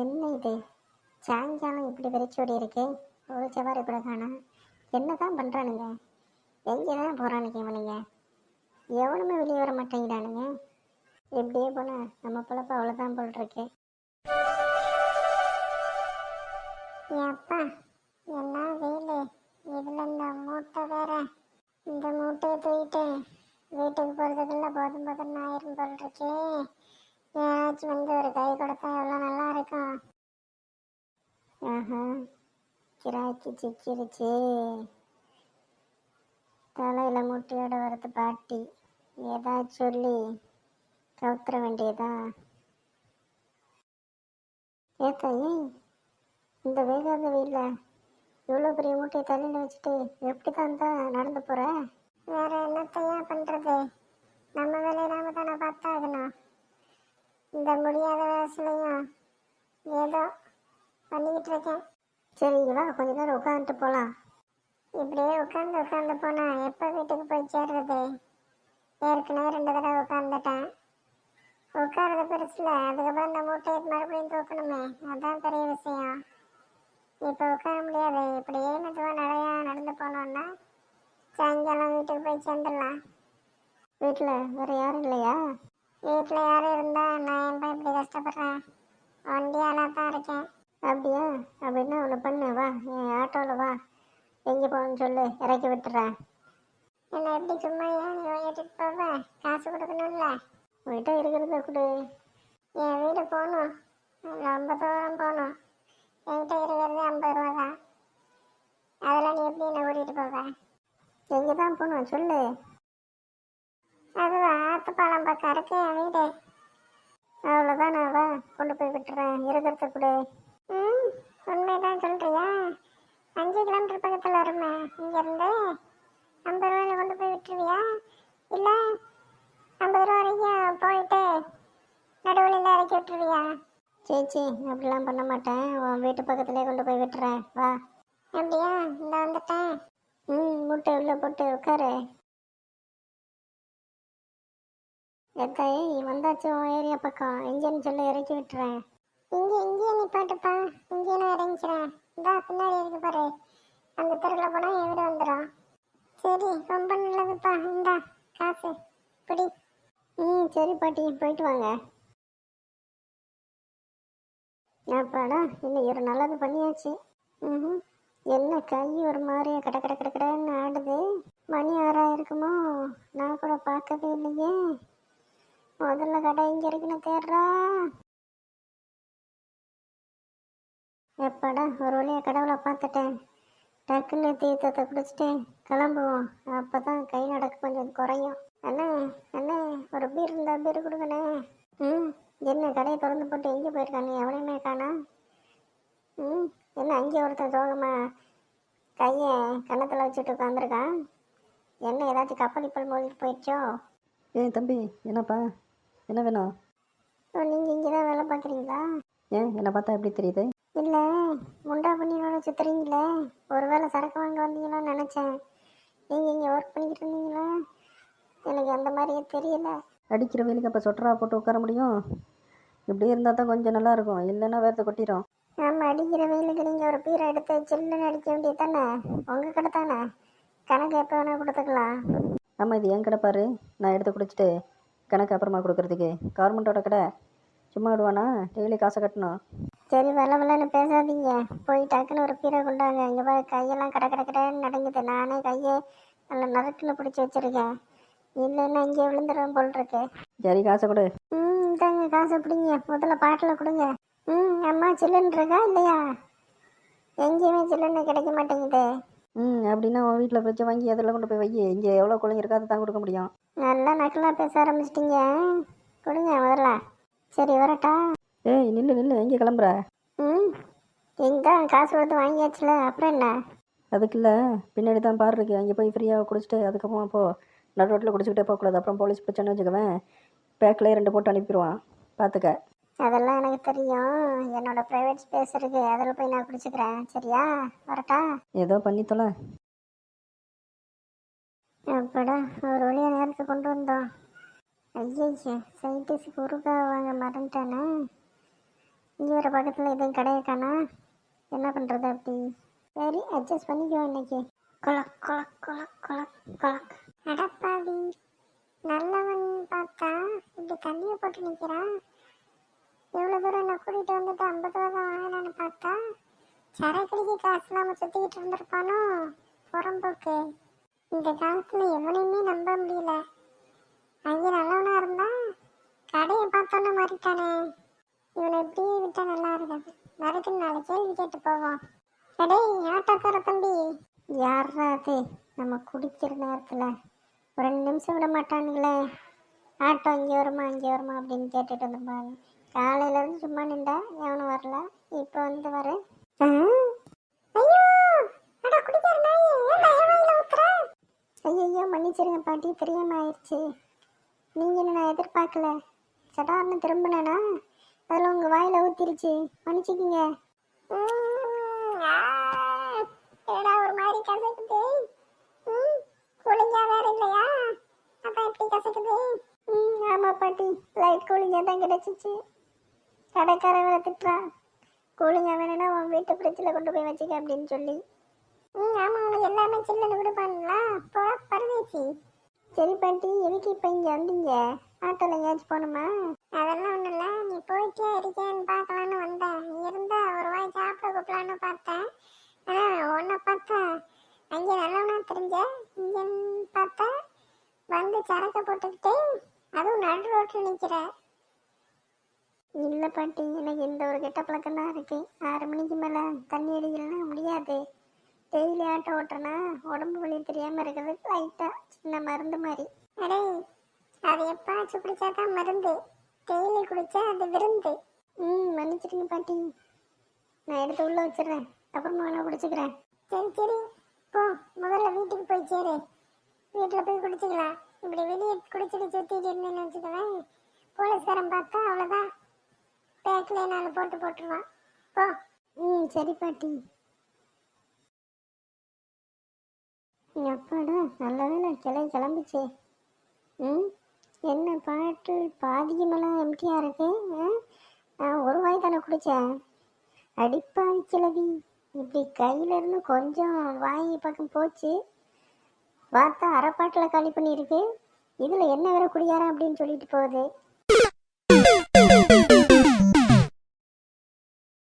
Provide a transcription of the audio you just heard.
என்ன இது சாயங்காலம் இப்படி வெறிச்சோடி இருக்கு. ஒரு சவாரி கூட காணோம். என்ன தான் பண்ணுறானுங்க? எங்கே தான் போகிறானுங்க இவனுங்க? எவனுமே வெளியே வர மாட்டேங்கிறானுங்க. எப்படியே போனால் நம்ம பிழப்பு அவ்வளோதான் போல் இருக்கு. அப்பா என்ன வெயில்! இதில் இந்த மூட்டை வேற. இந்த மூட்டையை தூக்கிட்டு வீட்டுக்கு போகிறதுக்குள்ள போதும் போதும் ஆயிரம் போல் இருக்கே. ஏதாச்சும் வந்து ஒரு கை கொடுத்தா எவ்வளோ நல்லா இருக்கும். ஆஹா, கிராக்கி சிக்கிருச்சு. தலையில் முட்டையோட வரது பாட்டி. ஏதாச்சும் சொல்லி கவுத்துற வேண்டியதா? ஏத்தாயி, இந்த வேகாத வெயிலில் இவ்வளோ பெரிய மூட்டையை தலையில் வச்சுட்டு எப்படி தான் நடந்து போகிற? வேற என்னத்தையா பண்ணுறது? நம்ம வேலையை நாம தானே பார்த்தாகணும். இந்த முடியாத வயசுலையும் ஏதோ பண்ணிக்கிட்டு இருக்கேன். சரி வா, கொஞ்ச நேரம் உட்காந்துட்டு போகலாம். இப்படியே உட்காந்து போனால் எப்போ வீட்டுக்கு போய் சேர்றது? ஏற்கனவே 2 தடவை உட்காந்துட்டேன். உட்காரது பெருசில், அதுக்கப்புறம் இந்த மூட்டையை மறுபடியும் தூக்கணுமே, அதுதான் பெரிய விஷயம். இப்போ உட்கார முடியாது. இப்படியே மெதுவாக நடந்து போனோன்னா சாயங்காலம் வீட்டுக்கு போய் சேர்ந்துடலாம். வீட்டில் வேறு யாரும் இல்லையா? வீட்டில் யாரும் இருந்தால் நான் ஏன்பா இப்படி கஷ்டப்படுறேன்? வண்டியாலாக தான் இருக்கேன். அப்படியா? அப்படின்னா ஒன்று பண்ணு, வா என் ஆட்டோவில் வா. எங்கே போகணும்னு சொல்லு, இறக்கி விட்டுறேன். என்னை எப்படி சும்மா ஏன் நீ ஏற்றிட்டு போவேன்? காசு கொடுக்கணும்ல. உங்கள்கிட்ட இருக்கிறத கொடு. என் வீடு போகணும், ரொம்ப தூரம் போகணும். என்கிட்ட இருக்கிறது 50 ரூபா தான். அதெல்லாம் நீ எப்படி என்னை கூட்டிகிட்டு போவேன்? எங்கே தான் போகணும் சொல்லு. அதுவா, ஆத்துப்பாலம் பக்கம் இருக்கு என் வீடு. அவ்வளோதான், நான் வா கொண்டு போய் விட்டுறேன். இருக்கிறத கொடு. ம், உண்மைதான் சொல்கிறியா? 5 கிலோமீட்டர் பக்கத்தில் வருமே இங்கேருந்து. 50 ரூபாயில் கொண்டு போய் விட்டுருவியா? இல்லை 50 ரூபா வரைக்கும் போயிட்டு நடுவழியில் இறக்கி விட்டுருவியா? சேச்சி, அப்படிலாம் பண்ண மாட்டேன். உன் வீட்டு பக்கத்துலேயே கொண்டு போய் விட்டுறேன், வா. அப்படியா? இந்த வந்துட்டேன். மூட்டை உள்ளே போட்டு உட்காரு. எத்தாயி, வந்தாச்சு உன் ஏரியா பக்கம். எங்கேன்னு சொல்லி இறக்கி விட்டுறேன். இங்கேயே நிப்பாட்டுப்பா. இங்கேயே நான் இறங்கிக்கிறேன். இந்தா பின்னாடி இருக்கு பாரு, அந்த தெருவில் போனால் என் வீடு வந்துடும். சரி, ரொம்ப நல்லதுப்பா. இந்தா காசு பிடி. சரி பாட்டி, போயிட்டு வாங்க. அப்பாடா, இன்னைக்கு ஒரு நல்லது பண்ணியாச்சு. என்ன கை ஒரு மாதிரியா கடன்னு ஆடுது. மணி 6 இருக்குமோ? நான் கூட பார்க்கவே இல்லையே. முதல்ல கடை இங்கே இருக்குன்னு தேடுறா. எப்பாடா, ஒரு வழியாக கடவுளை பார்த்துட்டேன். டக்குன்னு தீர்த்தத்தை குடிச்சிட்டு கிளம்புவோம். அப்போ தான் கை நடக்க கொஞ்சம் குறையும். அண்ணே அண்ணே, ஒரு பீர் இருந்தால் பீர் கொடுங்கண்ணே. என்ன கடையை திறந்து போட்டு எங்கே போயிருக்காங்க? எவனையுமே காணா. என்ன அங்கே ஒருத்தன் சோகமா கையை கன்னத்தில் வச்சுட்டு உட்காந்துருக்கான். என்ன ஏதாச்சும் கப்பல் இப்பல் மோதிட்டு போயிடுச்சோ? தம்பி, என்னப்பா, என்ன வேணும்? நீங்கள் இங்கே தான் வேலை பார்க்குறீங்களா? என்னை பார்த்தா எப்படி தெரியுது? இல்லை, முண்டா பண்ணினோட சுற்றுறீங்களே, ஒரு வேளை சரக்கு வாங்க வந்தீங்களோன்னு நினச்சேன். நீங்கள் இங்கே ஒர்க் பண்ணிக்கிட்டு இருந்தீங்களா? எனக்கு அந்த மாதிரியே தெரியல. அடிக்கிற வெயிலுக்கு அப்போ சொட்டரா போட்டு உட்கார முடியும்? இப்படியே இருந்தால் தான் கொஞ்சம் நல்லாயிருக்கும், இல்லைன்னா வேர்த்து கொட்டிடும். நம்ம அடிக்கிற வெயிலுக்கு நீங்கள் ஒரு பீரை எடுத்து சில்லுன்னு அடிக்க வேண்டியது தானே? உங்கள் கடை தானே, கணக்கு எப்போ வேணால் கொடுத்துக்கலாம். ஆமாம், இது என் கடை பாரு. நான் எடுத்து குடிச்சிட்டு கணக்கு அப்புறமா கொடுக்குறதுக்கு. கவர்மெண்ட்டோட கடை, சும்மா விடுவானா? டெய்லி காசை கட்டணும். சரி, வெள்ளன்னு பேசாதீங்க. போய் டக்குன்னு ஒரு பீரை கொண்டாங்க. இங்கே பாரு, கையெல்லாம் கடன்னு நடங்குது. நானே கையை நல்லா நறுக்குன்னு பிடிச்சி வச்சுருக்கேன். இல்லைன்னா இங்கே விழுந்துடும் போல் இருக்கு. சரி, காசை கொடு. இதாங்க காசை பிடிங்க. முதல்ல பாட்டில் கொடுங்க. அம்மா, சில்லுன்னு இருக்கா இல்லையா? எங்கேயுமே சில்லுன்னு கிடைக்க மாட்டேங்குது. அப்படின்னா உன் வீட்டில் ஃப்ரிட்ஜை வாங்கி அதில் கொண்டு போய் வை. இங்கே எவ்வளோ குழந்தை இருக்கா அதை தான் கொடுக்க முடியும். நல்லா நக்கலாக பேச ஆரம்பிச்சிட்டிங்க. கொடுங்க முதல்ல. சரி, வரட்டா? நில்லு, எங்கே கிளம்புற? எங்கே காசு கொடுத்து வாங்கியாச்சுல, அப்புறம் என்ன? அதுக்கு இல்லை, பின்னாடி தான் பார் இருக்கு. அங்கே போய் ஃப்ரீயாக குடிச்சிட்டு அதுக்கப்புறம் அப்போது நடு ரோட்டில் குடிச்சிக்கிட்டே போகக்கூடாது. அப்புறம் போலீஸ் பிரச்சனை வச்சுக்குவேன். பேக்கில் 2 போட்டு அனுப்பிடுவான், பார்த்துக்க. அதெல்லாம் எனக்கு தெரியும். என்னோட ப்ரைவேட் ஸ்பேஸ் இருக்கு, அதில் போய் நான் குடிச்சுக்கிறேன். சரியா? வரட்டா? ஏதோ பண்ணி தொலை. அப்படா, ஒரு வழியாக நேரத்தை கொண்டு வந்தோம். ஐயோ, சைன்டிஸ்ட் குறுக்காக வாங்க மறந்துட்டானே. இங்கே வர பக்கத்தில் எதுவும் கிடையாது காணா. என்ன பண்ணுறது அப்படி? சரி அட்ஜஸ்ட் பண்ணிக்குவோம் இன்னைக்கு. கொலக் கொலக் கொலக் கொலக் கொலக். அடப்பாவி, நல்லவன் பார்த்தா இப்படி தண்ணியை போட்டு நிற்கிறான். இவ்வளோ தூரம் என்னை கூட்டிகிட்டு வந்துட்டு 50 ரூபா தான் வாங்கினான்னு பார்த்தா சரக்கடிக்கு காசு இல்லாமல் சுற்றிக்கிட்டு இருந்திருப்பானோ புறம்போக்கு. இந்த காலத்தில் எவனையுமே நம்ப முடியல. அங்கே நல்லவனாக இருந்தா கடையை பார்த்தோன்னே மாறிட்டானே. இவனை எப்படியே விட்டால் நல்லா இருக்காது. மறுக்கு 4 கேள்வி கேட்டு போவோம். அடே ஆட்டோக்கார தம்பி. யாரா அது? நம்ம குடிக்கிற நேரத்தில் ஒரு 2 நிமிஷம் விட மாட்டானுங்களே. ஆட்டோ இங்கே வருமா இங்கே வருமா அப்படின்னு கேட்டுட்டு வந்துருப்பாங்க. காலையிலேருந்து சும்மா நின்றா எவனும் வரல. இப்போ வந்து வர. ஐயோ மன்னிச்சிருங்க பாட்டி, தெரியாம ஆயிடுச்சு. நீங்கள் என்ன நான் எதிர்பார்க்கல. சடார்னு திரும்பினேனா அதில் உங்கள் வாயில் ஊற்றிருச்சு. மன்னிச்சுக்கிங்க. ஒரு மாதிரி கசக்குது. கூலிங்கா வேற இல்லையா? அப்போ எப்படி கசக்குது? ஆமாம் பாட்டி, லைட் கூலிங்காக தான் கிடைச்சிச்சு. கடைக்காரன் வேலை திட்டுறான். கூலிங்காக வேணும்னா உன் வீட்டு ஃப்ரிட்ஜில் கொண்டு போய் வச்சுக்க அப்படின்னு சொல்லி. ஆமாம், உனக்கு எல்லாமே சில்லுன்னு விடுப்பானுங்களா? போ பரதேசி. சரி பாட்டி, எதுக்கு இப்போ இங்கே வந்தீங்க? ஆட்டோவில் எங்கேயாச்சும் போகணுமா? அதெல்லாம் ஒன்றும் இல்லை. நீ போயிட்டே இருக்கேன்னு பார்க்கலான்னு வந்தேன். இருந்தா ஒரு வாய் சாப்பிட கூப்பிடலான்னு பார்த்தேன். ஆனால் உன்னை பார்த்தா அங்கே நல்லவனா தெரிஞ்ச. இங்கேன்னு பார்த்தா வந்து சரக்கை போட்டுக்கிட்டு அதுவும் நடு ரோட்டில் நிற்கிற. இல்லை பாட்டி, எனக்கு இந்த ஒரு கெட்ட பழக்கம் தான் இருக்குது. 6 மணிக்கு மேலே தண்ணி அடிக்கலன்னா முடியாது. டெய்லி ஆட்டோ ஓட்டுறேன்னா உடம்பு வலி தெரியாமல் இருக்கிறதுக்கு லைட்டாக சின்ன மருந்து மாதிரி. அடே, அது எப்பாச்சும் குடிச்சா தான் மருந்து. டெய்லி குடிச்சா அது விருந்து. மன்னிச்சிருங்க பாட்டி, நான் எடுத்து உள்ளே வச்சிடுறேன். அப்புறமா நான் குடிச்சுக்கிறேன். சரி சரி போ, முதல்ல வீட்டுக்கு போய் சேரு. வீட்டில் போய் குடிச்சிக்கலாம். இப்படி வெளியே குடிச்சிட்டு சுற்றிட்டு இருந்தேன்னு வச்சுக்குவேன். போலீஸ்காரன் பார்த்தா அவ்வளோதான், பேக்கில் 4 போட்டு போட்டுருவான். போ. சரி பாட்டி. அப்பாடா, நல்ல வேலை கிளம்பிச்சே. என்ன பாட்டு பாதிக்கு மேலே எம்டியாக இருக்கு. நான் ஒரு வாய் தானே குடித்தேன். அடிப்பாவி கிளவி. இப்படி கையிலேருந்து கொஞ்சம் வாய் பக்கம் போச்சு. பார்த்தா அரைப்பாட்டில் காலி பண்ணியிருக்கு. இதில் என்ன வேற குடியாரன் அப்படின்னு சொல்லிட்டு போகுது.